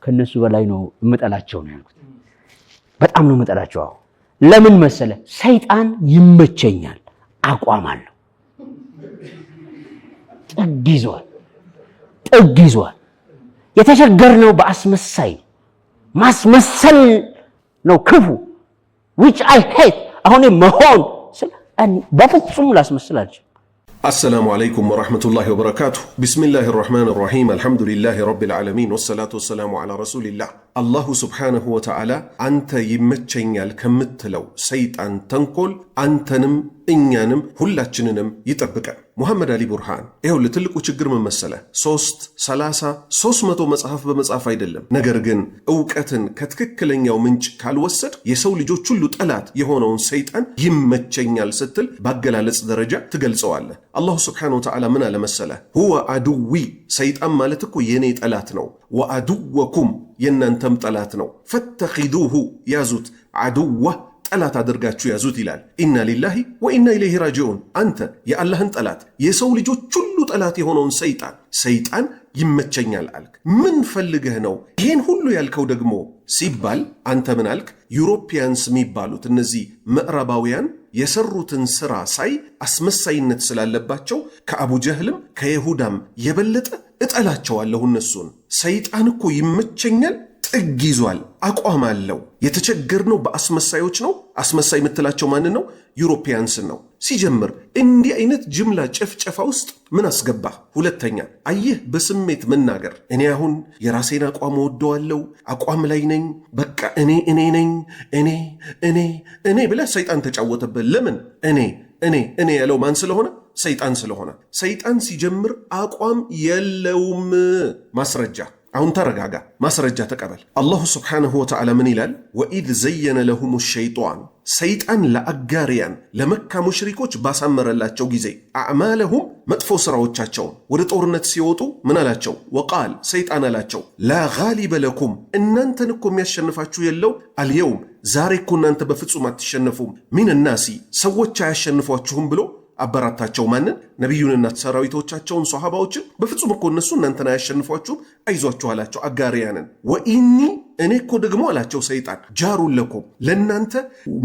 ከነሱ በላይ ነው እምጠላቸው ነው ያልኩት። በጣም ነው እምጠላቸው። ለምን መሰለ? ሰይጣን ይመቸኛል፣ አቋም አለው፣ ጥግ ይዟል። የተቸገርነው በአስመሳይ ማስመሰል ነው ክፉ which I hate። አሁን መሆን በፍጹም ላስመስል አልችልም። السلام عليكم ورحمة الله وبركاته. بسم الله الرحمن الرحيم. الحمد لله رب العالمين والصلاة والسلام على رسول الله. الله سبحانه وتعالى أنت يمتشنيال كمتلو سيطان تنقل أنتنم إنيانم هلاتشننم يتربكا محمد علي برهان إيهو اللي تلقو چگر من مسألة 300 مصحف بمصحف አይደለም ነገር ግን እውቀትን ከትክክለኛው ምንጭ ካልወሰድ የሰው ልጆች ሁሉ ጠላት የሆነውን ሰይጣን ይመቸኛል ስትል ባገላለጽ ደረጃ ትገልጸዋለህ። አላህ Subhanahu Wa Ta'ala ምን አለ መሰለህ? هو عدوي ሰይጣን ማለት እኮ የኔ ጠላት ነው። وعدوكم የናንተም ጠላት ነው። فاتخذوه ያዙት عدوه ጠላት አድርጋችሁ ያዙት ይላል። ኢና ሊላሂ ወኢና ኢለይሂ ራጂዑን። አንተ የአላህን ጠላት የሰው ልጆች ሁሉ ጠላት የሆነውን ሰይጣን ይመቸኛል አልክ። ምን ፈልገህ ነው ይሄን ሁሉ ያልከው ደግሞ ሲባል አንተ ምን አልክ? ዩሮፒያንስ የሚባሉት እነዚህ ምዕራባውያን የሰሩትን ስራ ሳይ አስመሳይነት ስላለባቸው ከአቡ ጀህልም ከይሁዳም የበለጠ እጠላቸዋለሁ እነሱን። ሰይጣን እኮ ይመቸኛል ጥግ ይዟል፣ አቋም አለው። የተቸገርነው በአስመሳዮች ነው። አስመሳይ የምትላቸው ማን ነው? ዩሮፒያንስን ነው። ሲጀምር እንዲህ አይነት ጅምላ ጨፍጨፋ ውስጥ ምን አስገባ? ሁለተኛ አየህ በስሜት መናገር። እኔ አሁን የራሴን አቋም ወደዋለሁ፣ አቋም ላይ ነኝ፣ በቃ እኔ ነኝ፣ እኔ ብለህ ሰይጣን ተጫወተበት። ለምን እኔ ያለው ማን ስለሆነ? ሰይጣን ስለሆነ። ሰይጣን ሲጀምር አቋም የለውም። ማስረጃ አሁን ተረጋጋ፣ ማስረጃ ተቀበል። አላሁ Subhanahu Wa Ta'ala ምን ይላል? ወኢዝ ዘየነ ለሁም الشيطان ሰይጣን ለአጋሪያን ለመካ ሙሽሪኮች ባሳመረላቸው ጊዜ አዕማለሁም መጥፎ ስራዎቻቸውን ወደ ጦርነት ሲወጡ ምን አላቸው? ወቃል ሰይጣን አላቸው ላ ጋሊበ ለኩም እናንተን እኮ የሚያሸንፋችሁ የለው አልየውም ዛሬ እኮ እናንተ በፍጹም አትሸነፉም ሚን ናሲ ሰዎች አያሸንፏችሁም ብሎ አበራታቸው። ማንን? ነብዩንና ሰራዊቶቻቸውን ሷሃባዎችን በፍጹም እኮ እነሱ እናንተን አያሸንፏችሁም አይዟችሁ አላቸው አጋሪያንን። ወኢኒ እኔ እኮ ደግሞ አላቸው ሰይጣን ጃሩን ለኩም ለእናንተ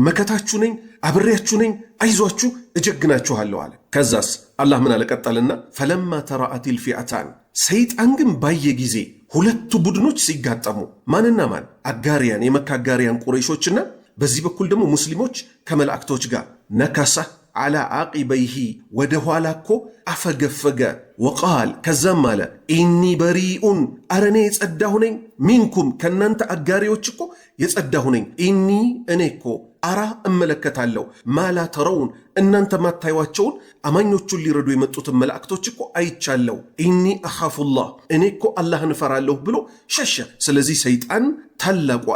መከታችሁ ነኝ፣ አብሬያችሁ ነኝ፣ አይዟችሁ እጀግናችኋለሁ አለ። ከዛስ አላህ ምን አለቀጠልና ፈለማ ተራአቲል ፊአታን ሰይጣን ግን ባየ ጊዜ ሁለቱ ቡድኖች ሲጋጠሙ ማንና ማን? አጋሪያን የመካ አጋሪያን ቁረይሾችና በዚህ በኩል ደግሞ ሙስሊሞች ከመላእክቶች ጋር ነካሳ አላ አቂበይሂ ወደ ኋላ እኮ አፈገፈገ። ወቃል ከዛም አለ ኢኒ በሪኡን አረኔ የጸዳሁ ነኝ ሚንኩም ከናንተ አጋሪዎች እኮ የጸዳሁ ነኝ። ኢኒ እኔ እኮ አራ እመለከታለሁ ማላ ተረውን እናንተ ማታዩዋቸውን አማኞቹን ሊረዱ የመጡትን መላእክቶች እኮ አይቻለሁ። ኢኒ አኻፉላህ እኔ እኮ አላህን እፈራለሁ ብሎ ሸሸ። ስለዚህ ሰይጣን ታላቁ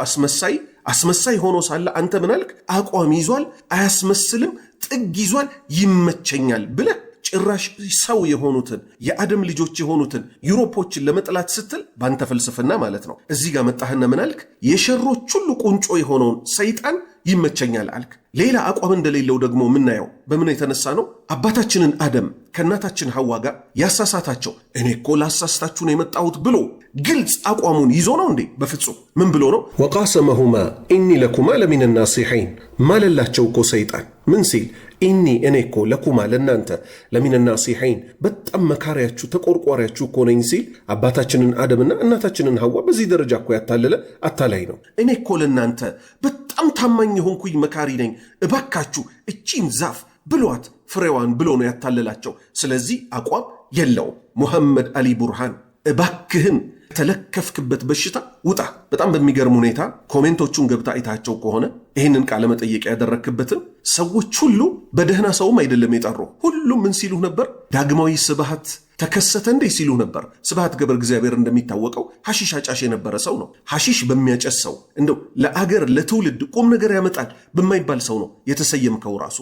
አስመሳይ ሆኖ ሳለ አንተ ምን አልክ? አቋም ይዟል፣ አያስመስልም፣ ጥግ ይዟል፣ ይመቸኛል ብለህ ጭራሽ ሰው የሆኑትን የአደም ልጆች የሆኑትን ዩሮፖችን ለመጥላት ስትል ባንተ ፍልስፍና ማለት ነው። እዚህ ጋር መጣህና ምን አልክ? የሸሮች ሁሉ ቁንጮ የሆነውን ሰይጣን ይመቸኛል አልክ። ሌላ አቋም እንደሌለው ደግሞ ምናየው በምን የተነሳ ነው? አባታችንን አደም ከእናታችን ሐዋ ጋር ያሳሳታቸው እኔ እኮ ላሳስታችሁ ነው የመጣሁት ብሎ ግልጽ አቋሙን ይዞ ነው እንዴ? በፍጹም ምን ብሎ ነው? ወቃሰመሁማ ኢኒ ለኩማ ለሚን ናሲሒን ማለላቸው እኮ ሰይጣን ምን ሲል ኢኒ እኔ እኮ ለኩማ ለናንተ ለሚን ናሲሒን በጣም መካሪያችሁ ተቆርቋሪያችሁ እኮ ነኝ ሲል አባታችንን አደምና እናታችንን ሐዋ በዚህ ደረጃ እኮ ያታለለ አታላይ ነው። እኔ እኮ ለናንተ በጣም ታማኝ የሆንኩኝ መካሪ ነኝ፣ እባካችሁ እቺን ዛፍ ብሏት ፍሬዋን ብሎ ነው ያታለላቸው። ስለዚህ አቋም የለውም። ሙሐመድ አሊ ቡርሃን እባክህን ተለከፍክበት በሽታ ውጣ። በጣም በሚገርም ሁኔታ ኮሜንቶቹን ገብታ አይታቸው ከሆነ ይህንን ቃለ መጠየቅ ያደረክበትን ሰዎች ሁሉ በደህና ሰውም አይደለም የጠሩ። ሁሉም ምን ሲሉ ነበር? ዳግማዊ ስብሃት ተከሰተ እንዴ ሲሉ ነበር። ስብሃት ገብረ እግዚአብሔር እንደሚታወቀው ሐሺሽ አጫሽ የነበረ ሰው ነው። ሐሺሽ በሚያጨስ ሰው እንደው ለአገር ለትውልድ ቁም ነገር ያመጣል በማይባል ሰው ነው የተሰየምከው። ራሱ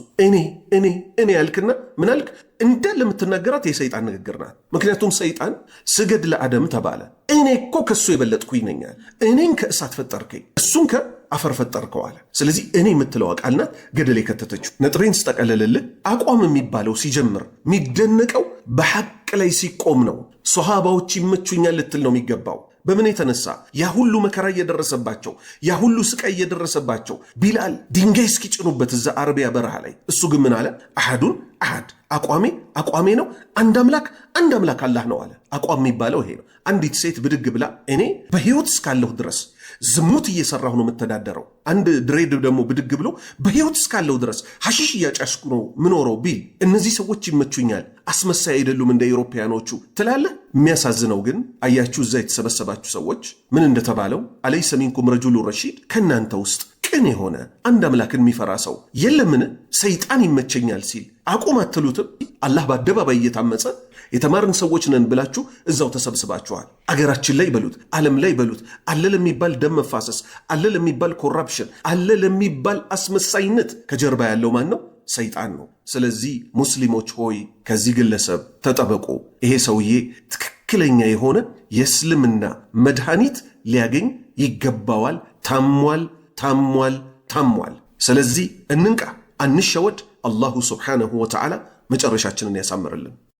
እኔ ያልክና ምን አልክ? እንዳለ የምትናገራት የሰይጣን ንግግር ናት። ምክንያቱም ሰይጣን ስገድ ለአደም ተባለ። እኔ እኮ ከሱ የበለጥኩኝ ነኝ። እኔን ከእሳት ፈጠርከኝ፣ እሱን ከአፈር ፈጠርከው አለ። ስለዚህ እኔ የምትለው ቃል ናት ገደል የከተተችው። ነጥሬን ስጠቀለልልህ አቋም የሚባለው ሲጀምር የሚደነቀው በሐቅ ላይ ሲቆም ነው። ሶሃባዎች ይመቹኛል ልትል ነው የሚገባው። በምን የተነሳ ያ ሁሉ መከራ እየደረሰባቸው ያ ሁሉ ስቃይ እየደረሰባቸው ቢላል ድንጋይ እስኪጭኑበት እዛ አረቢያ በረሃ ላይ እሱ ግን ምን አለ? አሐዱን አሐድ አቋሜ ነው፣ አንድ አምላክ አላህ ነው አለ። አቋም የሚባለው ይሄ ነው። አንዲት ሴት ብድግ ብላ እኔ በህይወት እስካለሁ ድረስ ዝሙት እየሰራሁ ነው የምተዳደረው፣ አንድ ድሬድ ደግሞ ብድግ ብሎ በህይወት እስካለሁ ድረስ ሐሺሽ እያጫስኩ ነው ምኖረው ቢል እነዚህ ሰዎች ይመቹኛል፣ አስመሳይ አይደሉም እንደ አውሮፓያኖቹ ትላለህ። የሚያሳዝነው ግን አያችሁ እዛ የተሰበሰባችሁ ሰዎች ምን እንደተባለው አለይሰ ሚንኩም ረጁሉ ረሺድ፣ ከእናንተ ውስጥ ቅን የሆነ አንድ አምላክን የሚፈራ ሰው የለምን? ሰይጣን ይመቸኛል ሲል አቁም አትሉትም? አላህ በአደባባይ እየታመጸ የተማርን ሰዎች ነን ብላችሁ እዛው ተሰብስባችኋል። አገራችን ላይ በሉት ዓለም ላይ በሉት አለ ለሚባል ደም መፋሰስ፣ አለ ለሚባል ኮራፕሽን፣ አለ ለሚባል አስመሳይነት ከጀርባ ያለው ማን ነው? ሰይጣን ነው። ስለዚህ ሙስሊሞች ሆይ ከዚህ ግለሰብ ተጠበቁ። ይሄ ሰውዬ ትክክለኛ የሆነ የእስልምና መድኃኒት ሊያገኝ ይገባዋል። ታሟል። ስለዚህ እንንቃ፣ አንሸወድ። አላሁ ስብሓነሁ ወተዓላ መጨረሻችንን ያሳምርልን።